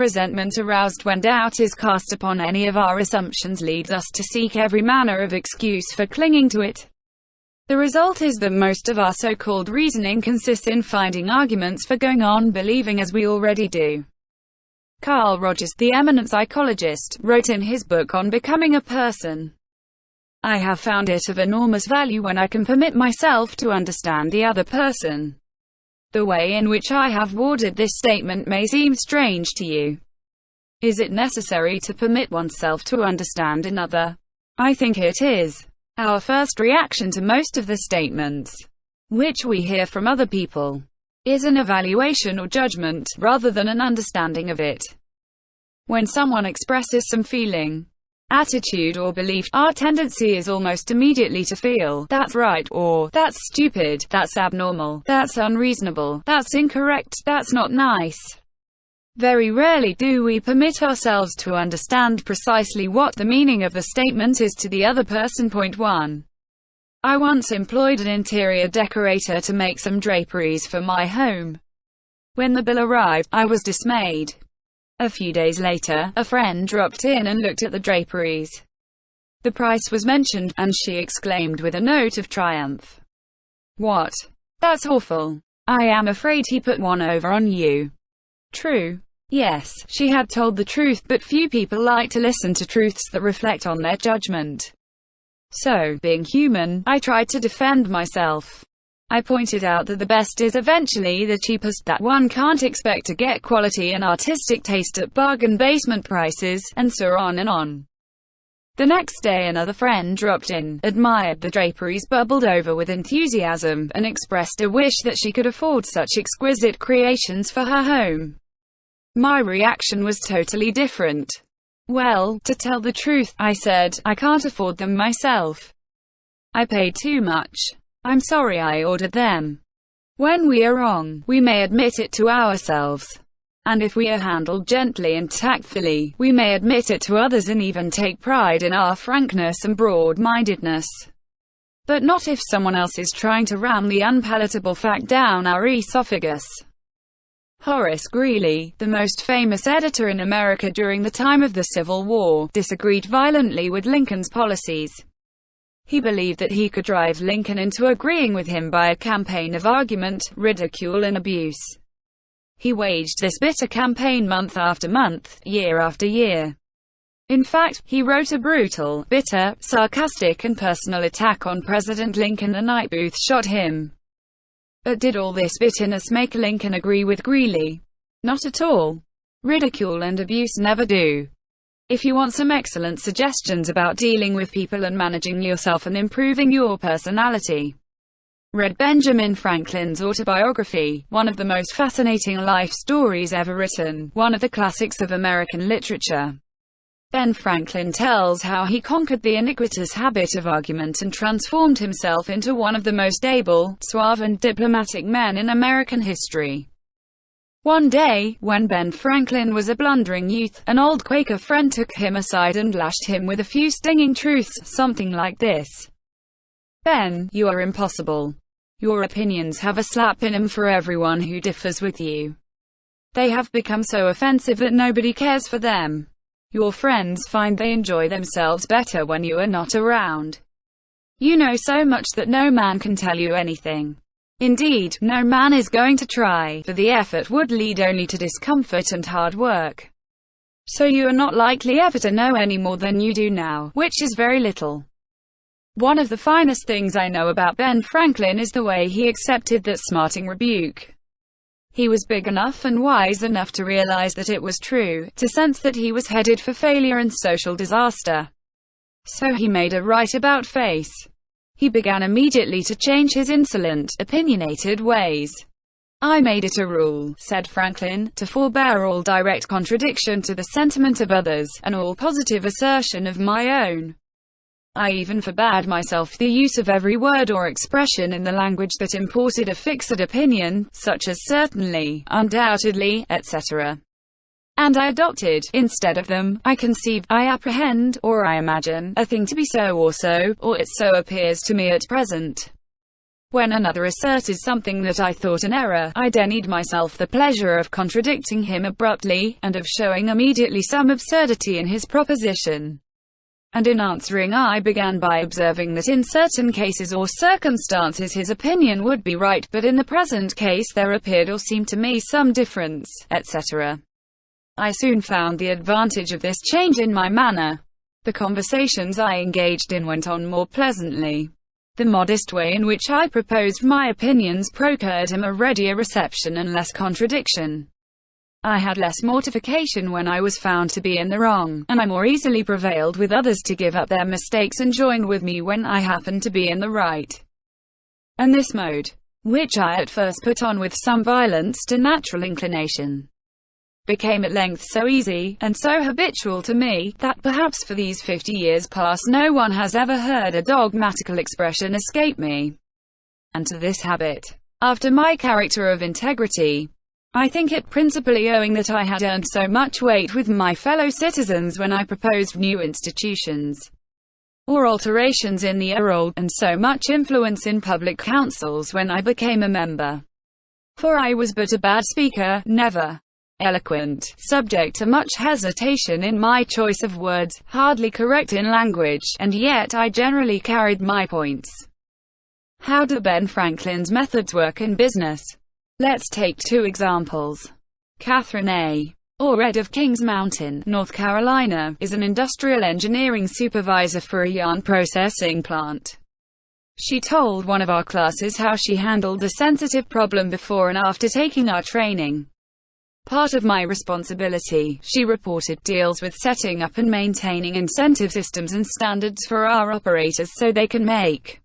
Resentment aroused when doubt is cast upon any of our assumptions leads us to seek every manner of excuse for clinging to it. The result is that most of our so-called reasoning consists in finding arguments for going on believing as we already do. Carl Rogers, the eminent psychologist, wrote in his book On Becoming a Person, "I have found it of enormous value when I can permit myself to understand the other person." The way in which I have worded this statement may seem strange to you. Is it necessary to permit oneself to understand another? I think it is. Our first reaction to most of the statements, which we hear from other people, is an evaluation or judgment, rather than an understanding of it. When someone expresses some feeling, attitude or belief, our tendency is almost immediately to feel, "That's right," or "That's stupid," "That's abnormal," "That's unreasonable," "That's incorrect," "That's not nice." Very rarely do we permit ourselves to understand precisely what the meaning of the statement is to the other person. Point 1. I once employed an interior decorator to make some draperies for my home. When the bill arrived, I was dismayed. A few days later, a friend dropped in and looked at the draperies. The price was mentioned, and she exclaimed with a note of triumph, "What? That's awful. I am afraid he put one over on you." True. Yes, she had told the truth, but few people like to listen to truths that reflect on their judgment. So, being human, I tried to defend myself. I pointed out that the best is eventually the cheapest, that one can't expect to get quality and artistic taste at bargain basement prices, and so on and on. The next day another friend dropped in, admired the draperies, bubbled over with enthusiasm, and expressed a wish that she could afford such exquisite creations for her home. My reaction was totally different. "Well, to tell the truth," I said, "I can't afford them myself. I paid too much. I'm sorry I ordered them." When we are wrong, we may admit it to ourselves. And if we are handled gently and tactfully, we may admit it to others and even take pride in our frankness and broad-mindedness. But not if someone else is trying to ram the unpalatable fact down our esophagus. Horace Greeley, the most famous editor in America during the time of the Civil War, disagreed violently with Lincoln's policies. He believed that he could drive Lincoln into agreeing with him by a campaign of argument, ridicule and abuse. He waged this bitter campaign month after month, year after year. In fact, he wrote a brutal, bitter, sarcastic and personal attack on President Lincoln the night Booth shot him. But did all this bitterness make Lincoln agree with Greeley? Not at all. Ridicule and abuse never do. If you want some excellent suggestions about dealing with people and managing yourself and improving your personality, read Benjamin Franklin's Autobiography, one of the most fascinating life stories ever written, one of the classics of American literature. Ben Franklin tells how he conquered the iniquitous habit of argument and transformed himself into one of the most able, suave and diplomatic men in American history. One day, when Ben Franklin was a blundering youth, an old Quaker friend took him aside and lashed him with a few stinging truths, something like this. "Ben, you are impossible. Your opinions have a slap in 'em for everyone who differs with you. They have become so offensive that nobody cares for them. Your friends find they enjoy themselves better when you are not around. You know so much that no man can tell you anything. Indeed, no man is going to try, for the effort would lead only to discomfort and hard work. So you are not likely ever to know any more than you do now, which is very little." One of the finest things I know about Ben Franklin is the way he accepted that smarting rebuke. He was big enough and wise enough to realize that it was true, to sense that he was headed for failure and social disaster. So he made a right-about face. He began immediately to change his insolent, opinionated ways. "I made it a rule," said Franklin, "to forbear all direct contradiction to the sentiment of others, and all positive assertion of my own. I even forbade myself the use of every word or expression in the language that imported a fixed opinion, such as certainly, undoubtedly, etc. And I adopted, instead of them, I conceive, I apprehend, or I imagine, a thing to be so, or it so appears to me at present." When another asserted something that I thought an error, I denied myself the pleasure of contradicting him abruptly, and of showing immediately some absurdity in his proposition. And in answering I began by observing that in certain cases or circumstances his opinion would be right, but in the present case there appeared or seemed to me some difference, etc. I soon found the advantage of this change in my manner. The conversations I engaged in went on more pleasantly. The modest way in which I proposed my opinions procured him a readier reception and less contradiction. I had less mortification when I was found to be in the wrong, and I more easily prevailed with others to give up their mistakes and join with me when I happened to be in the right. And this mode, which I at first put on with some violence to natural inclination, became at length so easy, and so habitual to me, that perhaps for these 50 years past no one has ever heard a dogmatical expression escape me. And to this habit, after my character of integrity, I think it principally owing that I had earned so much weight with my fellow citizens when I proposed new institutions, or alterations in the old, and so much influence in public councils when I became a member. For I was but a bad speaker, never eloquent, subject to much hesitation in my choice of words, hardly correct in language, and yet I generally carried my points. How do Ben Franklin's methods work in business? Let's take two examples. Catherine A. Orred of Kings Mountain, North Carolina, is an industrial engineering supervisor for a yarn processing plant. She told one of our classes how she handled a sensitive problem before and after taking our training. Part of my responsibility, she reported, deals with setting up and maintaining incentive systems and standards for our operators so they can make